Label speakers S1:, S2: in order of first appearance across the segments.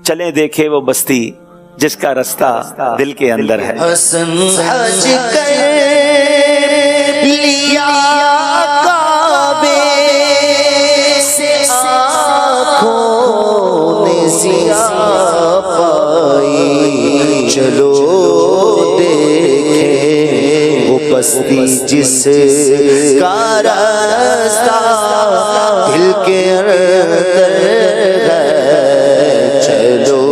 S1: چلیں دیکھے وہ بستی جس کا رستہ دل کے اندر ہے۔
S2: حسن حج کر لیا کعبے سے آنکھوں نے سیاہ پائی، چلو دیکھیں وہ بستی جس کا راستہ دل کے اندر ہے، چلو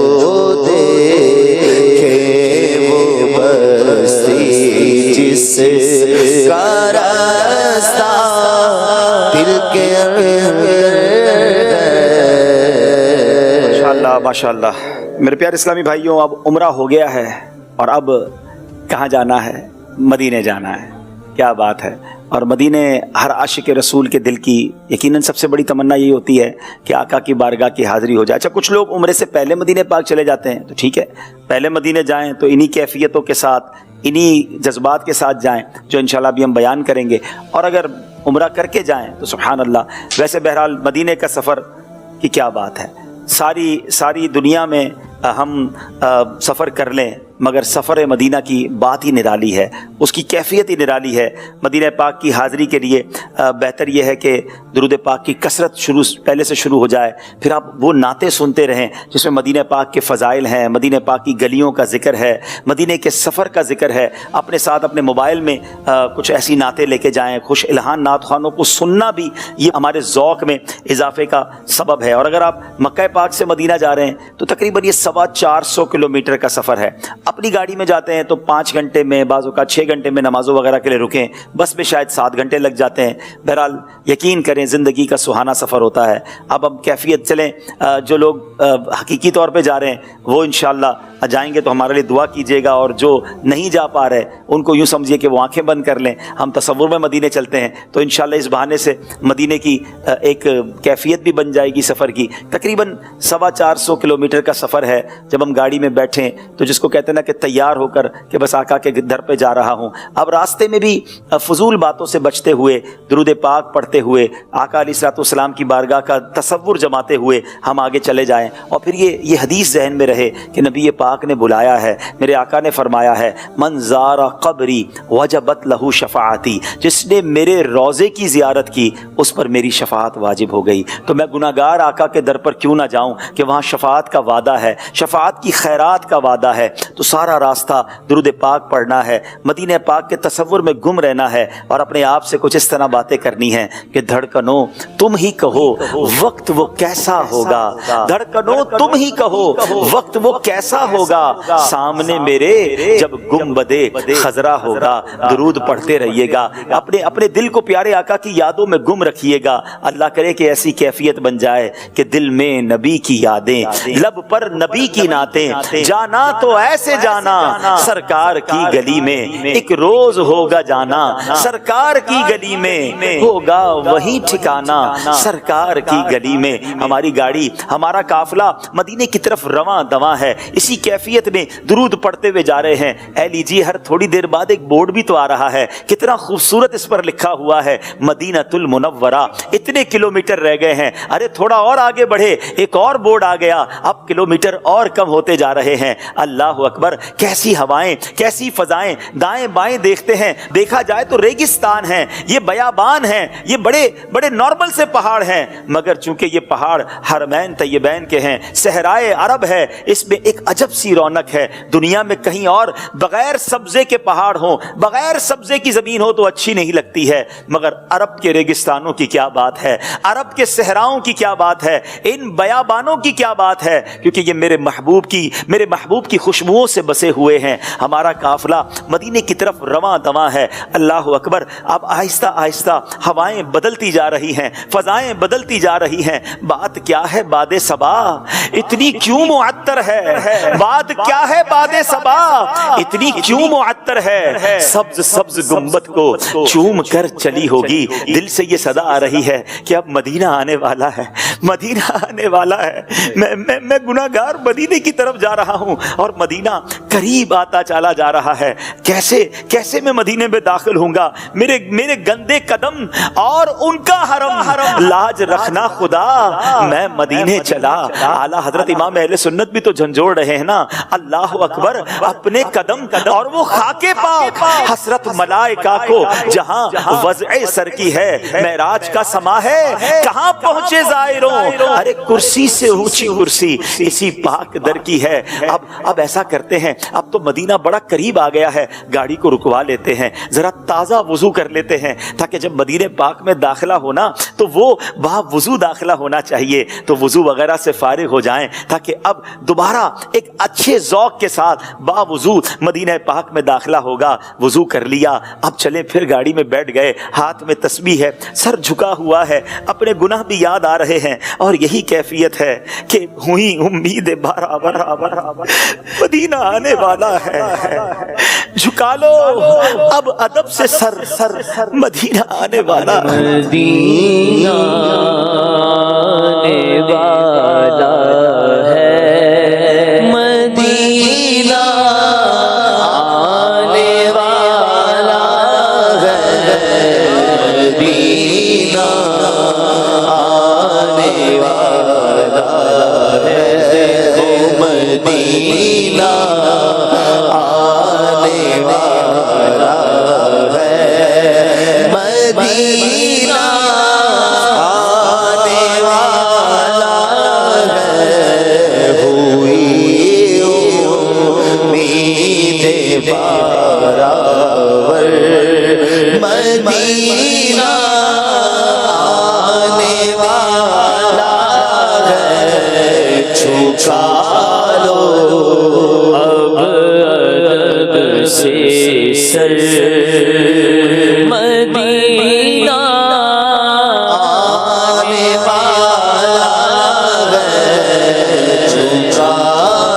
S2: دیکھیں وہ بستی جس کا راستہ دل کے اندر ہے۔
S1: ماشاءاللہ ماشاءاللہ۔ میرے پیارے اسلامی بھائیوں، اب عمرہ ہو گیا ہے اور اب کہاں جانا ہے؟ مدینے جانا ہے۔ کیا بات ہے! اور مدینے ہر عاشق رسول کے دل کی یقیناً سب سے بڑی تمنا یہی ہوتی ہے کہ آقا کی بارگاہ کی حاضری ہو جائے۔ اچھا، کچھ لوگ عمرے سے پہلے مدینے پاک چلے جاتے ہیں، تو ٹھیک ہے، پہلے مدینے جائیں تو انہی کیفیتوں کے ساتھ، انہی جذبات کے ساتھ جائیں جو انشاءاللہ ابھی ہم بیان کریں گے، اور اگر عمرہ کر کے جائیں تو سبحان اللہ۔ ویسے بہرحال مدینے کا سفر کی کیا بات ہے، ساری دنیا میں ہم سفر کر لیں مگر سفر مدینہ کی بات ہی نرالی ہے، اس کی کیفیت ہی نرالی ہے۔ مدینہ پاک کی حاضری کے لیے بہتر یہ ہے کہ درود پاک کی کثرت پہلے سے شروع ہو جائے، پھر آپ وہ نعتیں سنتے رہیں جس میں مدینہ پاک کے فضائل ہیں، مدینہ پاک کی گلیوں کا ذکر ہے، مدینہ کے سفر کا ذکر ہے۔ اپنے ساتھ اپنے موبائل میں کچھ ایسی نعتیں لے کے جائیں، خوش الہان نعت خوانوں کو سننا بھی یہ ہمارے ذوق میں اضافے کا سبب ہے۔ اور اگر آپ مکہ پاک سے مدینہ جا رہے ہیں تو تقریباً یہ 450 کلومیٹر کا سفر ہے۔ اپنی گاڑی میں جاتے ہیں تو 5 گھنٹے میں، بعض اوقات 6 گھنٹے میں نمازوں وغیرہ کے لیے رکیں، بس میں شاید 7 گھنٹے لگ جاتے ہیں۔ بہرحال یقین کریں زندگی کا سہانا سفر ہوتا ہے۔ اب ہم کیفیت چلیں، جو لوگ حقیقی طور پہ جا رہے ہیں وہ انشاءاللہ جائیں گے تو ہمارے لیے دعا کیجیے گا، اور جو نہیں جا پا رہے ان کو یوں سمجھیے کہ وہ آنکھیں بند کر لیں، ہم تصور میں مدینے چلتے ہیں تو انشاءاللہ اس بہانے سے مدینے کی ایک کیفیت بھی بن جائے گی سفر کی۔ تقریباً 450 کلومیٹر کا سفر ہے۔ جب ہم گاڑی میں بیٹھیں تو جس کو کہتے ہیں نا کہ تیار ہو کر کہ بس آقا کے در پہ جا رہا ہوں، اب راستے میں بھی فضول باتوں سے بچتے ہوئے، درود پاک پڑھتے ہوئے، آقا علیہ الصلوۃ والسلام کی بارگاہ کا تصور جماتے ہوئے ہم آگے چلے جائیں، اور پھر یہ حدیث ذہن میں رہے کہ نبی پاک نے بلایا ہے، میرے آقا نے فرمایا ہے، من زار قبری وجبت لہ شفاعتی، جس نے میرے روضے کی زیارت کی اس پر میری شفاعت واجب ہو گئی۔ تو میں گناہگار آقا کے در پر کیوں نہ جاؤں کہ وہاں شفاعت کا وعدہ ہے، شفاعت کی خیرات کا وعدہ ہے۔ تو سارا راستہ درود پاک پڑھنا ہے، مدینہ پاک کے تصور میں گم رہنا ہے، اور اپنے آپ سے کچھ اس طرح باتیں کرنی ہیں کہ دھڑکنوں تم ہی کہو وقت وہ کیسا ہوگا، دھڑکنوں تم ہی کہو وقت وہ کیسا ہوگا، سامنے میرے جب گنبدے خضرا ہوگا۔ درود پڑھتے رہیے گا، اپنے دل کو پیارے آقا کی یادوں میں گم رکھیے گا۔ اللہ کرے کہ ایسی کیفیت بن جائے کہ دل میں نبی کی یادیں، لب پر نبی کی نعتیں، جانا تو ایسے جانا سرکار کی گلی میں، ایک روز ہوگا جانا سرکار کی گلی میں، ہوگا وہی ٹھکانا سرکار کی گلی میں۔ ہماری گاڑی، ہمارا قافلہ مدینے کی طرف رواں دواں ہے، اسی کیفیت میں درود پڑھتے ہوئے جا رہے ہیں۔ اے لیجیے، ہر تھوڑی دیر بعد ایک بورڈ بھی تو آ رہا ہے، کتنا خوبصورت اس پر لکھا ہوا ہے مدینۃ المنورہ۔ اتنے کلومیٹر رہ گئے ہیں، ارے تھوڑا اور آگے بڑھے، ایک اور بورڈ آ گیا، اب کلومیٹر اور کم ہوتے جا رہے ہیں۔ اللہ اکبر! کیسی ہوائیں، کیسی فضائیں، دائیں بائیں دیکھتے ہیں، دیکھا جائے تو ریگستان ہیں، یہ بیابان ہیں، یہ بڑے نارمل سے پہاڑ ہیں، مگر چونکہ یہ پہاڑ حرمین طیبین کے ہیں، صحرائے عرب ہے، اس میں ایک عجب سی رونق ہے۔ دنیا میں کہیں اور بغیر سبزے کے پہاڑ ہوں، بغیر سبزے کی زمین ہو تو اچھی نہیں لگتی ہے، مگر عرب کے ریگستانوں کی کیا بات ہے، عرب کے صحراؤں کی کیا بات ہے، ان بیابانوں کی کیا بات ہے، کیونکہ یہ میرے محبوب کی خوشبوؤں سے بسے ہوئے ہیں۔ ہمارا قافلہ مدینے کی طرف رواں دواں ہے۔ اللہ اکبر! اب آہستہ آہستہ ہوائیں بدلتی جا رہی ہیں، فضائیں بدلتی جا رہی ہیں۔ بات کیا ہے باد صبا، اتنی کیوں معطر ہے بات کیا ہے باد صبا اتنی کیوں معطر ہے، سبز سبز گنبد کو چوم کر چلی ہوگی. دل سے یہ صدا آ رہی ہے کہ اب مدینہ آنے والا ہے، مدینہ آنے والا ہے. میں گناہگار مدینے کی طرف جا رہا ہوں اور مدینہ قریب آتا چلا جا رہا ہے. کیسے میں مدینے میں داخل ہوں گا؟ میرے گندے قدم اور ان کا حرم، لاج رکھنا خدا میں مدینے چلا. اعلیٰ حضرت امام اہل سنت بھی تو جھنجھوڑ رہے ہیں نا، اللہ اکبر. اپنے قدم اور وہ خاک پاک حسرت ملائکہ کو جہاں وضع سر کی ہے، معراج کا سما ہے، کہاں پہنچے زائروں. ارے کرسی سے اونچی کرسی اسی پاک در کی ہے. اب ایسا کرتے ہیں، اب تو مدینہ بڑا قریب آ گیا ہے، گاڑی کو رکوا لیتے ہیں، ذرا تازہ وضو کر لیتے ہیں تاکہ جب مدینہ پاک میں داخلہ ہونا تو وہ با وضو داخلہ ہونا چاہیے، تو وضو وغیرہ سے فارغ ہو جائیں تاکہ اب دوبارہ ایک اچھے ذوق کے ساتھ با وضو مدینہ پاک میں داخلہ ہوگا. وضو کر لیا، اب چلیں پھر گاڑی میں بیٹھ گئے، ہاتھ میں تسبیح ہے، سر جھکا ہوا ہے، اپنے گناہ بھی یاد آ رہے ہیں. اور یہی کیفیت ہے کہ ہوئی امید برابر مدینہ آنے والا ہے. جھکا لو اب ادب سے سر، مدینہ آنے والا ہے.
S3: مدینہ آنے والا ہے، مدینہ آنے والا ہے، مدینہ آنے والا ہے، مدینہ آنے والا ہے، مدینہ آنے والا ہے. ہوئی امید برابر مدینہ آنے والا ہے. چھکا لو اب ادب سے سر، مدینہ آنے والا ہے. چھکا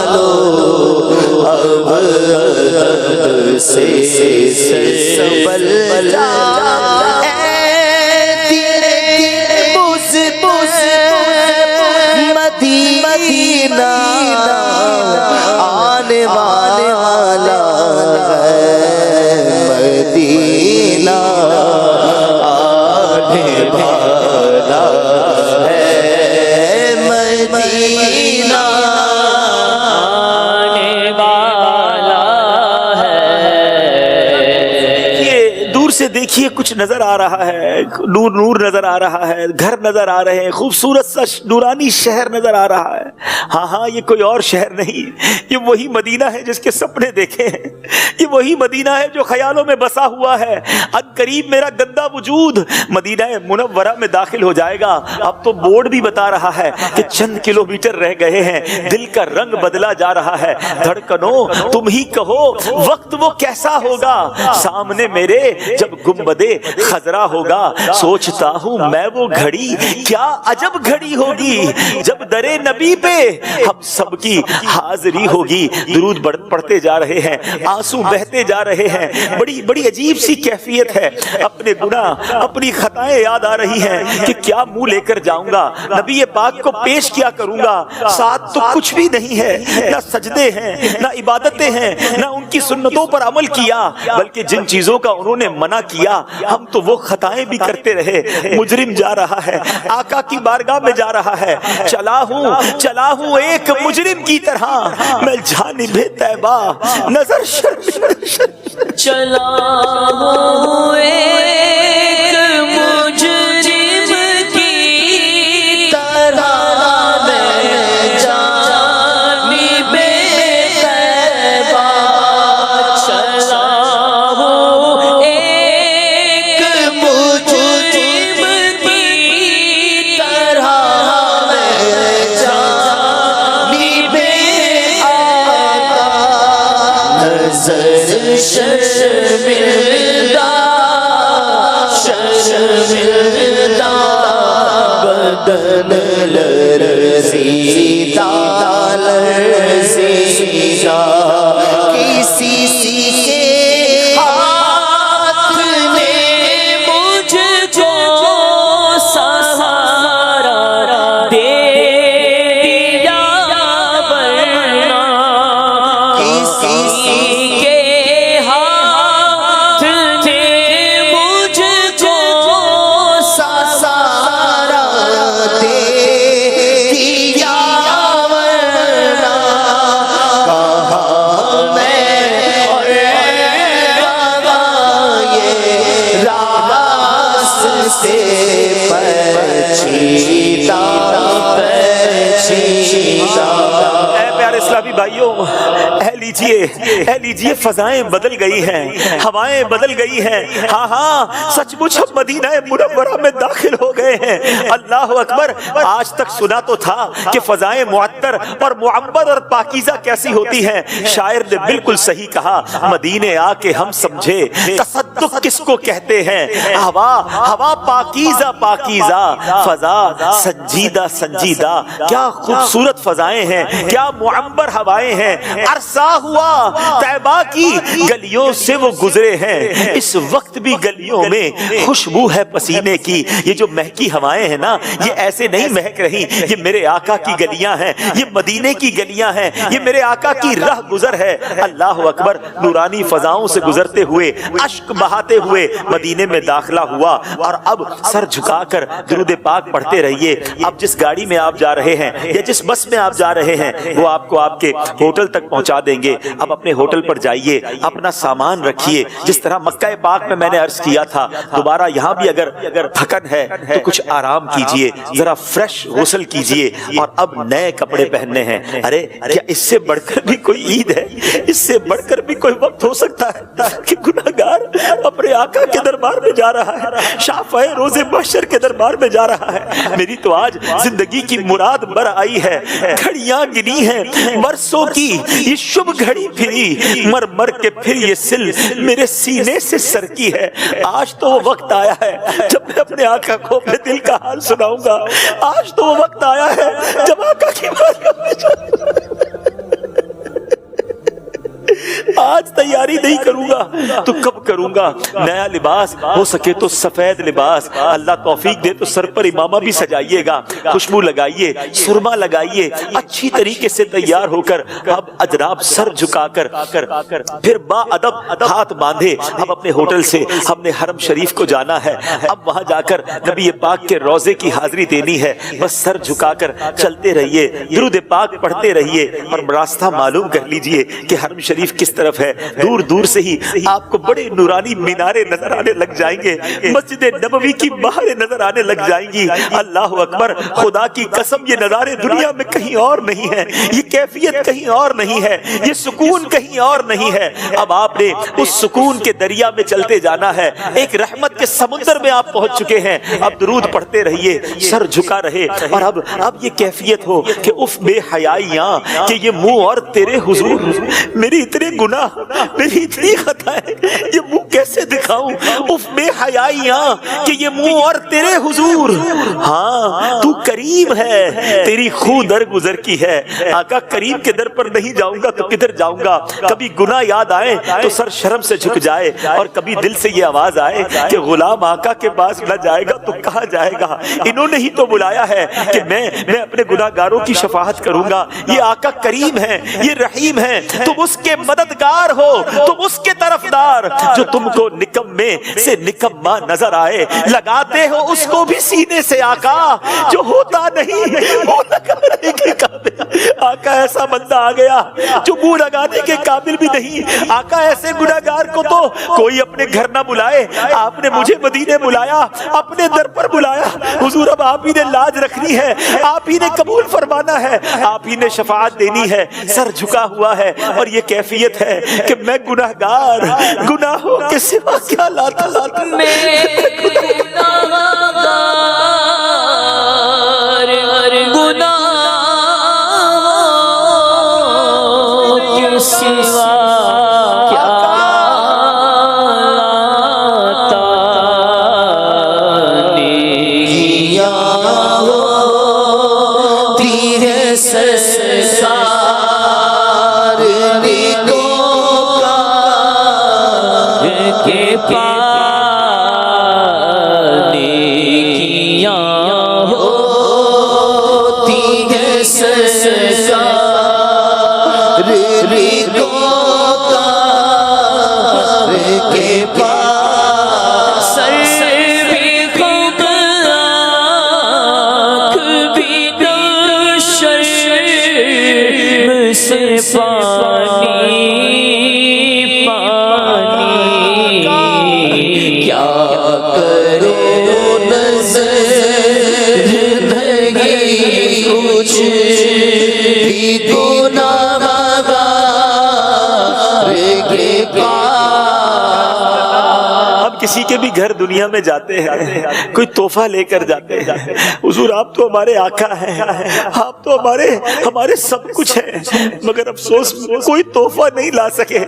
S3: لو اب ادب سے سر. بل مدینہ آنے والا ہے، مدینہ آنے والا ہے، مدینہ آنے والا ہے.
S1: یہ دور سے دیکھیے کچھ نظر آ رہا ہے، نور نظر آ رہا ہے، گھر نظر آ رہے ہیں، خوبصورت سا نورانی شہر نظر آ رہا ہے. ہاں یہ کوئی اور شہر نہیں، یہ وہی مدینہ ہے جس کے سپنے دیکھے ہیں، یہ وہی مدینہ ہے جو خیالوں میں بسا ہوا ہے. اب قریب میرا گندا وجود مدینہ منورہ میں داخل ہو جائے گا. اب تو بورڈ بھی بتا رہا ہے کہ چند کلومیٹر رہ گئے ہیں، دل کا رنگ بدلا جا رہا ہے. دھڑکنوں تم ہی کہو وقت وہ کیسا ہوگا، سامنے میرے جب گنبدے خضرا ہوگا. سوچتا ہوں میں وہ گھڑی کیا عجب گھڑی ہوگی جب درے نبی پہ ہم سب کی حاضری ہوگی. درود پڑھتے جا رہے ہیں، آنسو بہتے جا رہے ہیں. بڑی عجیب سی کیفیت ہے. اپنے گناہ اپنی خطائیں یاد آ رہی ہیں کہ کیا منہ لے کر جاؤں گا، نبی پاک کو پیش کیا کروں گا. ساتھ تو کچھ بھی نہیں ہے، نہ سجدے ہیں، نہ عبادتیں ہیں، نہ ان کی سنتوں پر عمل کیا، بلکہ جن چیزوں کا انہوں نے منع کیا ہم تو وہ خطائیں بھی کرتے رہے. مجرم جا رہا ہے، آقا کی بارگاہ میں جا رہا ہے. چلا ہوں ایک مجرم کی طرح میں جانب طیبہ نظر
S3: چلا ہوں ایک مجرم کی طرح میں جانب طیبہ. چلا ہوں ایک مجرم کی طرح میں جانب آقا. نظر شرمندہ
S1: اے لیجئے فضائیں بدل گئی ہیں، ہوائیں بدل گئی ہیں، ہاں ہاں سچ مچ ہم مدینہ منورہ میں داخل ہو گئے ہیں۔ اللہ اکبر، آج تک سنا تو تھا کہ فضائیں معطر اور معبر اور پاکیزہ کیسی ہوتی ہیں، شاعر نے بالکل صحیح کہا، مدینے آ کے ہم سمجھے تصدق کس کو کہتے ہیں، ہوا پاکیزہ پاکیزہ، فضا سنجیدہ سنجیدہ، کیا خوبصورت فضائیں ہیں، کیا معبر ہوائیں ہیں، عرصہ ہوا طیبہ کی گلیوں سے وہ گزرے ہیں، اس وقت بھی گلیوں میں خوشبو ہے پسینے کی۔ یہ جو مہکی ہوائیں ہیں نا، یہ ایسے نہیں مہک رہی، یہ میرے آقا کی گلیاں ہیں، یہ مدینے کی گلیاں ہیں، یہ میرے آقا کی راہ گزر ہے۔ اللہ اکبر، نورانی فضاؤں سے گزرتے ہوئے، اشک بہاتے ہوئے مدینے میں داخلہ ہوا، اور اب سر جھکا کر درود پاک پڑھتے رہیے۔ اب جس گاڑی میں آپ جا رہے ہیں یا جس بس میں آپ جا رہے ہیں، وہ آپ کو آپ کے ہوٹل تک پہنچا دیں گے۔ اب اپنے ہوٹل پر جائیے، اپنا سامان رکھیے، جس طرح مکہ پاک میں نے عرض کیا تھا، دوبارہ یہاں بھی اگر تھکن ہے تو کچھ آرام کیجئے، ذرا فریش غسل کیجئے، اور اب نئے کپڑے پہننے ہیں۔ ارے کیا اس سے بڑھ کر بھی کوئی عید ہے؟ اس سے بڑھ کر بھی کوئی وقت ہو سکتا ہے کہ گناہگار اپنے آقا کے دربار میں جا رہا ہے، شافع روز محشر کے دربار میں جا رہا ہے؟ میری تو آج زندگی کی مراد بر آئی ہے، گھڑیاں گنی ہیں برسوں کی، یہ شب گھڑی پھری، مر مر کے پھر یہ سل میرے سینے سے سرکی ہے۔ آج تو وہ وقت آیا ہے جب میں اپنے آقا کو اپنے دل کا حال سناؤں گا، آج تو وہ وقت آیا ہے جب آقا کی بارگاہ میں جاؤں گا۔ آج تیاری نہیں کروں گا تو کب کروں گا؟ نیا لباس، ہو سکے تو سفید لباس، اللہ توفیق دے تو سر پر امامہ بھی سجائیے گا، خوشبو لگائیے، سرما لگائیے، اچھی طریقے سے تیار ہو کر اب اجناب سر جھکا کر پھر با ادب ہاتھ باندھے اب اپنے ہوٹل سے ہم نے حرم شریف کو جانا ہے۔ اب وہاں جا کر نبی پاک کے روضے کی حاضری دینی ہے، بس سر جھکا کر چلتے رہیے، درود پاک پڑھتے رہیے، اور راستہ معلوم کر لیجئے کہ حرم شریف کس طرف ہے۔ دور دور سے ہی آپ کو بڑے نورانی میناریں نظر آنے لگ جائیں گے، مسجد نبوی کی باہریں نظر آنے لگ جائیں گی۔ اللہ اکبر، خدا کی قسم یہ نظارے دنیا میں کہیں اور نہیں ہے، یہ کیفیت کہیں اور نہیں ہے، یہ سکون کہیں اور نہیں ہے۔ اب آپ نے اس سکون کے دریا میں چلتے جانا ہے، ایک رحمت کے سمندر میں آپ پہنچ چکے ہیں۔ اب درود پڑھتے رہیے، سر جھکا رہے، اور اب یہ کیفیت ہو کہ اف بے حیائیاں کہ یہ منہ اور تیرے حضور، میری اتنے گناہ، میری اتنی خطائیں، یہ منہ کیسے دکھاؤں؟ اف بے حیائیاں کہ یہ منہ اور تیرے حضور، ہاں تو کریم ہے، تیری خو در گزر کی ہے۔ آقا کریم کے در پر نہیں جاؤں گا تو کدھر جاؤں گا؟ کبھی گناہ یاد آئے تو سر شرم سے جھک جائے، اور کبھی دل سے یہ آواز آئے کہ غلام آقا کے پاس نہ جائے گا تو کہاں جائے گا؟ انہوں نے ہی تو بلایا ہے کہ میں اپنے گناہگاروں کی شفاعت کروں گا۔ یہ آقا کریم ہے، یہ رحیم ہے، تم اس کے مددگار ہو، تم اس کے طرفدار، جو تم کو نکمے سے نکما نظر آئے، لگاتے ہو اس کو بھی سینے سے آقا جو ہوتا نہیں وہ لگانے کے قابل۔ آقا ایسا بندہ آ گیا جو منہ لگانے کے قابل بھی نہیں۔ آقا ایسے گناہگار کو تو کوئی اپنے گھر نہ بلائے، آپ نے مجھے مدینے بلایا، اپنے در پر بلایا۔ حضور اب آپ ہی نے لاج رکھنی ہے، آپ ہی نے قبول فرمانا ہے، آپ ہی نے شفاعت دینی ہے۔ سر جھکا ہوا ہے، اور یہ کیفیت ہے کہ میں گناہگار، گناہوں کے سوا کیا لاتا کسی کے بھی گھر دنیا میں جاتے ہیں کوئی تحفہ لے کر جاتے ہیں، حضور آپ تو ہمارے آقا ہیں، آپ تو ہمارے سب کچھ ہیں، مگر افسوس کوئی تحفہ نہیں لا سکے،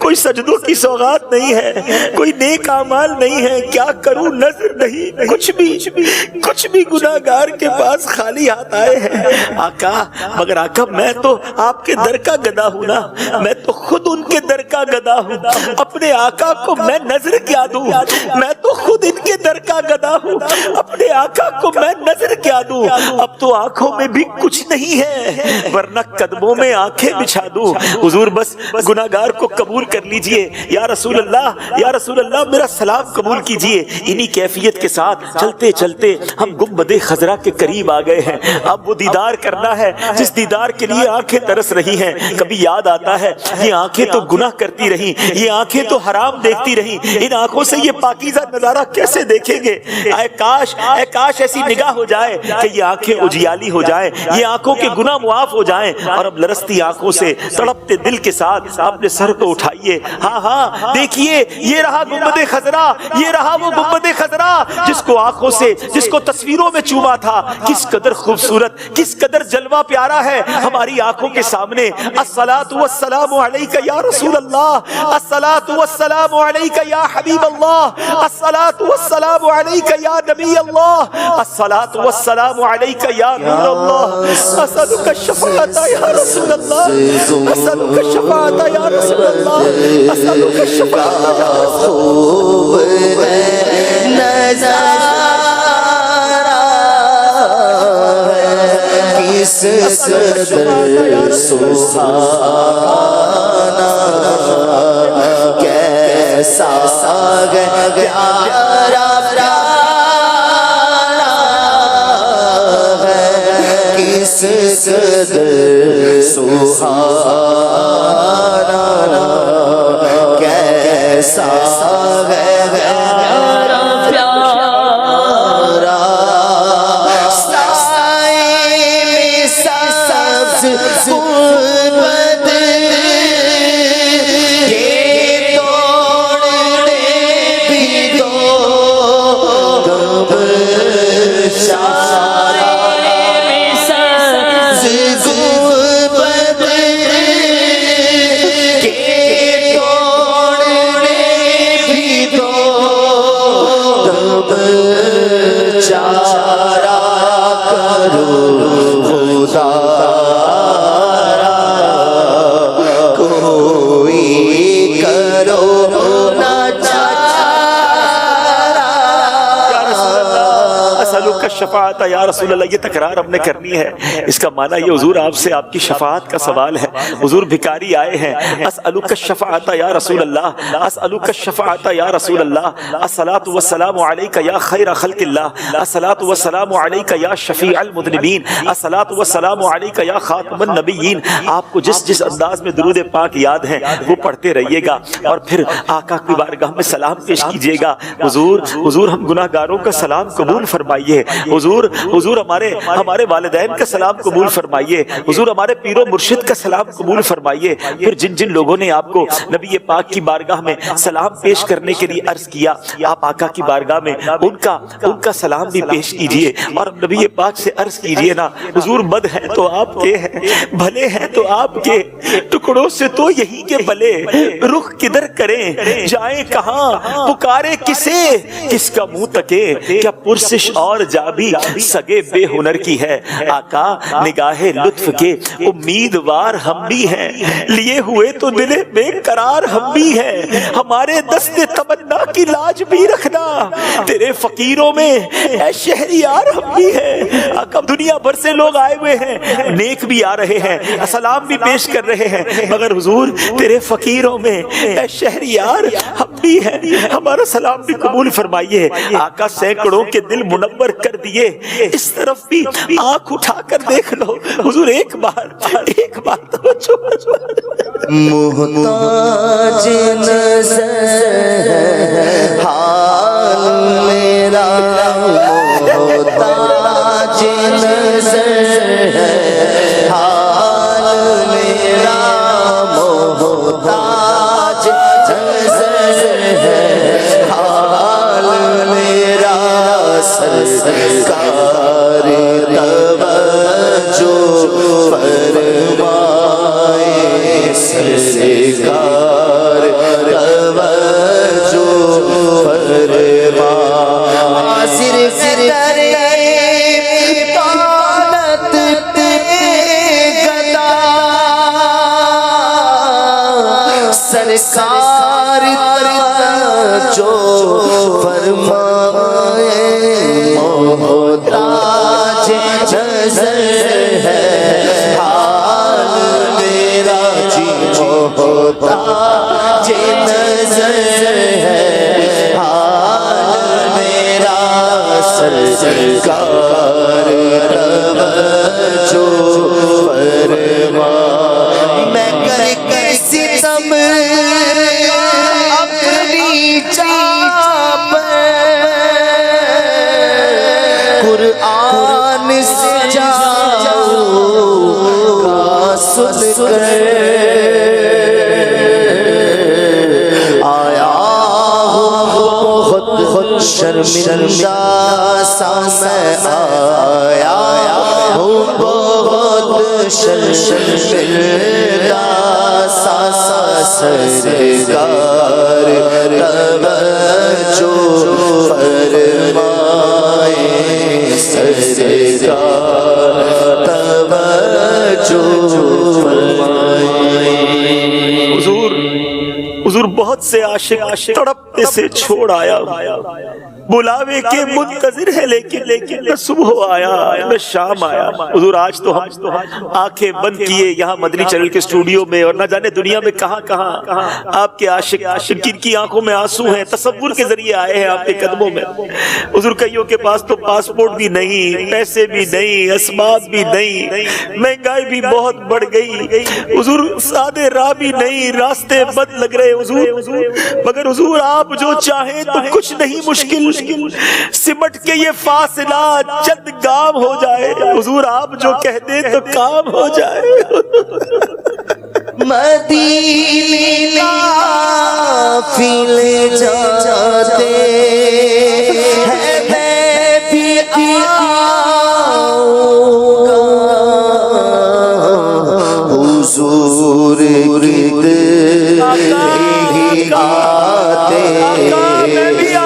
S1: کوئی سجدوں کی سوغات نہیں ہے، کوئی نیک اعمال نہیں ہے، کیا کروں نظر نہیں، کچھ بھی گناہگار کے پاس خالی ہاتھ آئے ہیں آقا، مگر آقا میں تو آپ کے در کا گدا ہوں نا، میں تو خود ان کے در کا گدا ہوں، اپنے آقا کو میں نظر کیا دوں، میں تو خود ان کے در کا گدا ہوں، اپنے آقا کو میں نظر کیا دوں، اب تو آنکھوں میں بھی کچھ نہیں ہے ورنہ قدموں میں آنکھیں بچھا دوں، حضور بس گناہگار کو قبول کر لیجئے، یا رسول اللہ میرا سلام قبول کیجئے۔ انہی کیفیت کے ساتھ چلتے چلتے ہم گنبد خضرا کے قریب آ گئے ہیں، اب وہ دیدار کرنا ہے جس دیدار کے لیے آنکھیں ترس رہی ہیں۔ کبھی یاد آتا ہے یہ آنکھیں تو گناہ کرتی رہیں، یہ آنکھیں تو حرام دیکھتی رہیں، ان آنکھوں سے یہ پاکیزہ نظارہ کیسے دیکھیں گے؟ اے کاش ایسی نگاہ ہو جائے کہ یہ آنکھیں اجیالی ہو جائیں، یہ آنکھوں کے گناہ معاف ہو جائیں، اور اب لرزتی آنکھوں سے تڑپتے دل کے ساتھ اپنے سر کو اٹھائیے، ہاں دیکھیے یہ رہا گنبد خضرا، یہ رہا وہ گنبد خضرا جس کو آنکھوں سے، جس کو تصویروں میں چوما تھا، کس قدر خوبصورت، کس قدر جلوہ پیارا ہے ہماری آنکھوں کے سامنے۔ الصلاۃ والسلام علیک یا رسول اللہ، الصلاۃ والسلام علیک یا حبیب اللہ، الصلاۃ والسلام علیک یا نبی اللہ، الصلاۃ والسلام علیک یا نور اللہ، اسألک الشفاعۃ یا رسول اللہ، اسألک الشفاعۃ یا رسول اللہ، اسألک الشفاعۃ یا رسول اللہ۔
S2: کس قدر سبحانہ، کیسا پیارا ہے، کس قدر سبحانہ، کیسا
S1: شفاعت یا رسول اللہ، یہ تکرار ہم نے کرنی ہے، اس کا معنی یہ حضور آپ سے آپ کی شفاعت کا سوال ہے۔ حضور بھکاری آئے ہیں، اسألک الشفاعت یا رسول اللہ، اسألک الشفاعت یا رسول اللہ، الصلاۃ والسلام علیک یا خیر خلق اللہ، الصلاۃ والسلام علیک یا شفیع المذنبین، الصلاۃ والسلام علیک یا خاتم النبیین۔ آپ کو جس انداز میں درود پاک یاد ہیں وہ پڑھتے رہیے گا اور پھر آقا کی بارگاہ میں سلام پیش کیجیے گا۔ حضور ہم گناہ گاروں کا سلام قبول فرمائیے، حضور ہمارے والدین کا سلام قبول فرمائیے، حضور ہمارے پیر و مرشد کا سلام قبول فرمائیے۔ پھر جن لوگوں نے آپ کو نبی پاک کی بارگاہ میں سلام پیش کرنے کے لیے عرض کیا، آپ آقا کی بارگاہ میں ان کا سلام بھی پیش کیجئے اور نبی پاک سے عرض کیجئے نا، حضور بد ہیں تو آپ کے ہیں، بھلے ہیں تو آپ کے، ٹکڑوں سے تو یہی کے بلے، رخ کدھر کریں جائیں کہاں، پکارے کسے کس کا منہ تکے، کیا پرسش اور جا بھی سگے بے ہنر کی ہے۔ آقا نگاہ لطف کے امیدوار ہم بھی ہیں، لیے ہوئے تو دل بے قرار ہم بھی ہیں، ہمارے دست تمنا کی لاج بھی رکھنا، تیرے فقیروں میں اے شہریار ہم بھی ہیں۔ آقا دنیا بھر سے لوگ آئے ہوئے ہیں، نیک بھی آ رہے ہیں، سلام بھی پیش کر رہے ہیں، مگر حضور تیرے فقیروں میں اے شہریار ہم بھی ہیں، ہمارا سلام بھی قبول فرمائیے۔ آقا سینکڑوں کے دل منور کر دیے، اس طرف بھی آنکھ اٹھا کر دیکھ لو حضور، ایک بار توجہ۔
S2: محتاج نظر حال میرا، محتاج نظر حال میرا، محتاج نظر حال فرما حاضر کرے دولت گدا سرکار جو فرمائے محتاج نظر ہے حال میرا جی محتاج نظر ہے حال میرا سرکار توجہ فرما میں کر کے ستم اپنی چاپ قرآن سے جاؤں کا سن کر آیا ہوں بہت شرمندہ سا میں آیا ہوں بہت شرمندہ سا سرکار توجہ فرمائے سرکار توجہ فرمائے
S1: حضور بہت سے عاشق تڑپتے سے چھوڑ آیا بلاوے کے منتظر ہے لیکن نہ صبح آیا نہ شام آیا حضور آج تو ہم آنکھیں بند کیے یہاں مدنی چینل کے اسٹوڈیو میں اور نہ جانے دنیا میں کہاں آپ کے عاشق جن کی آنکھوں میں آنسو ہیں تصور کے ذریعے آئے ہیں آپ کے قدموں میں حضور کئیوں کے پاس تو پاسپورٹ بھی نہیں پیسے بھی نہیں اسباب بھی نہیں مہنگائی بھی بہت بڑھ گئی حضور سادے راہ بھی نہیں راستے بند لگ رہے حضور مگر حضور آپ جو چاہیں تو کچھ نہیں مشکل سمٹ کے یہ فاصلہ چند گام ہو جائے حضور آپ جو کہہ دیں تو کام ہو جائے
S2: مدینہ فیلے جاتے ہیں میں بھی آؤں گا حضور کی آتے میں بھی آؤں گا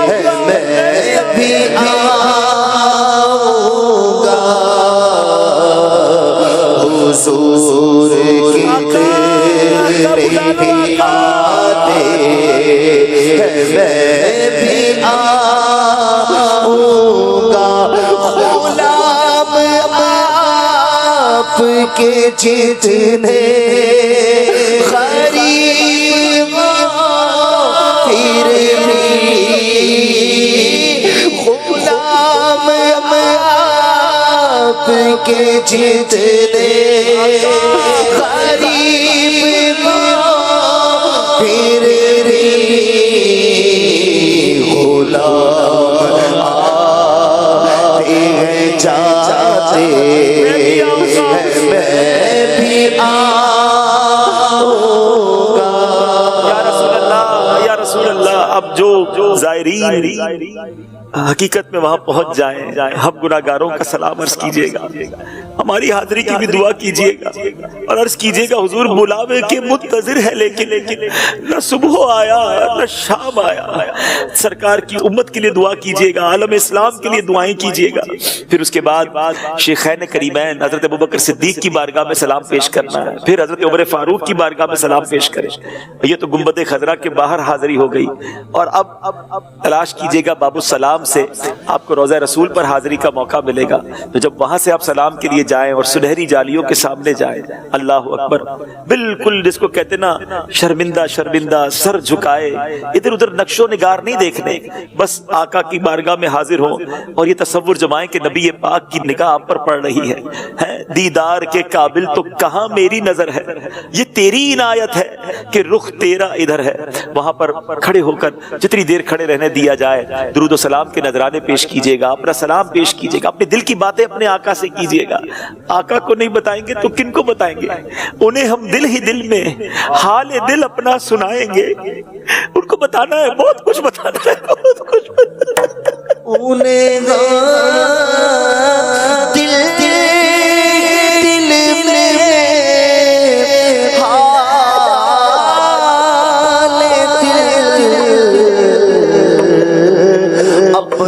S2: حضور کی بھی آتے میں بھی آؤں گا غلام آپ کے جتنے غریب پھر غلام آپ کے جتنے غریب پھر غلام آتے ہیں جاتے میں بھی آؤں گا
S1: یا رسول اللہ اب جو زائرین حقیقت میں وہاں پہنچ جائیں ہم گناہگاروں کا سلام عرض کیجئے گا ہماری حاضری کی بھی دعا کیجئے گا اور عرض کیجئے گا حضور بلاوے کے منتظر ہے لیکن نہ صبح آیا نہ شام آیا سرکار کی امت کے لیے دعا کیجئے گا عالم اسلام کے لیے دعائیں کیجئے گا پھر اس کے بعد شیخین کریمین حضرت ابوبکر صدیق کی بارگاہ میں سلام پیش کرنا ہے پھر حضرت عمر فاروق کی بارگاہ میں سلام پیش کریں یہ تو گنبد خضرا کے باہر حاضری ہو گئی اور اب تلاش کیجئے گا باب السلام سے آپ کو روضہ رسول پر حاضری کا موقع ملے گا تو جب وہاں سے آپ سلام کے لیے جائیں اور سنہری جالیوں کے سامنے جائیں اللہ اکبر بالکل جس کو کہتے نا شرمندہ سر جھکائے ادھر ادھر نقش و نگار نہیں دیکھنے بس آقا کی بارگاہ میں حاضر ہوں اور یہ تصور جمائیں کہ نبی پاک کی نگاہ آپ پر پڑ رہی ہے دیدار کے قابل تو کہاں میری نظر ہے یہ تیری عنایت ہے کہ رخ تیرا ادھر ہے وہاں پر کھڑے ہو کر جتنی دیر کھڑے رہنے دیا جائے درود و سلام کے نذرانے پیش کیجئے گا اپنا سلام پیش کیجئے گا اپنے دل کی باتیں اپنے آقا سے کیجئے گا آقا کو نہیں بتائیں گے تو کن کو بتائیں گے انہیں ہم دل ہی دل میں حال دل اپنا سنائیں گے ان کو بتانا ہے بہت کچھ بتانا ہے بہت کچھ
S2: انہیں دل میں حال دل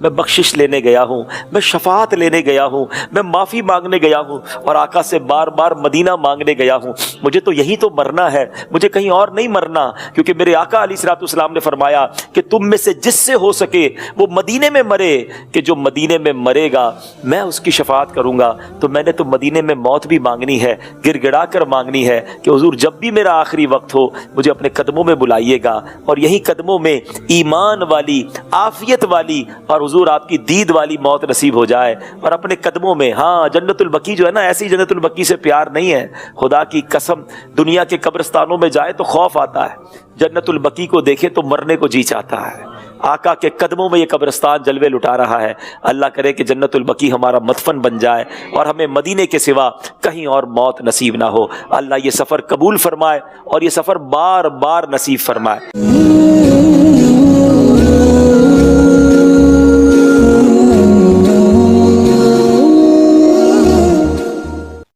S1: میں بخشش لینے گیا ہوں، میں شفاعت لینے گیا ہوں، میں معافی مانگنے گیا ہوں اور آقا سے بار بار مدینہ مانگنے گیا ہوں۔ مجھے تو یہیں تو مرنا ہے، مجھے کہیں اور نہیں مرنا، کیونکہ میرے آقا علیہ الصلوۃ والسلام نے فرمایا کہ تم میں سے جس سے ہو سکے وہ مدینے میں مرے، کہ جو مدینے میں مرے گا میں اس کی شفاعت کروں گا۔ تو میں نے تو مدینے میں موت بھی مانگنی ہے، گر گڑا کر مانگنی ہے کہ حضور جب بھی میرا آخری وقت ہو مجھے اپنے قدموں میں بلائیے گا، اور یہی قدموں میں ایمان والی، عافیت والی اور حضور آپ کی دید والی موت نصیب ہو جائے، اور اپنے قدموں میں۔ ہاں جنت البقیع جو ہے نا، ایسی جنت البقیع سے پیار نہیں ہے، خدا کی قسم دنیا کے قبرستانوں میں جائے تو خوف آتا ہے، جنت البقیع کو دیکھے تو مرنے کو جی چاہتا ہے۔ آقا کے قدموں میں یہ قبرستان جلوے لٹا رہا ہے۔ اللہ کرے کہ جنت البقیع ہمارا مدفن بن جائے اور ہمیں مدینے کے سوا کہیں اور موت نصیب نہ ہو۔ اللہ یہ سفر قبول فرمائے اور یہ سفر بار بار نصیب فرمائے۔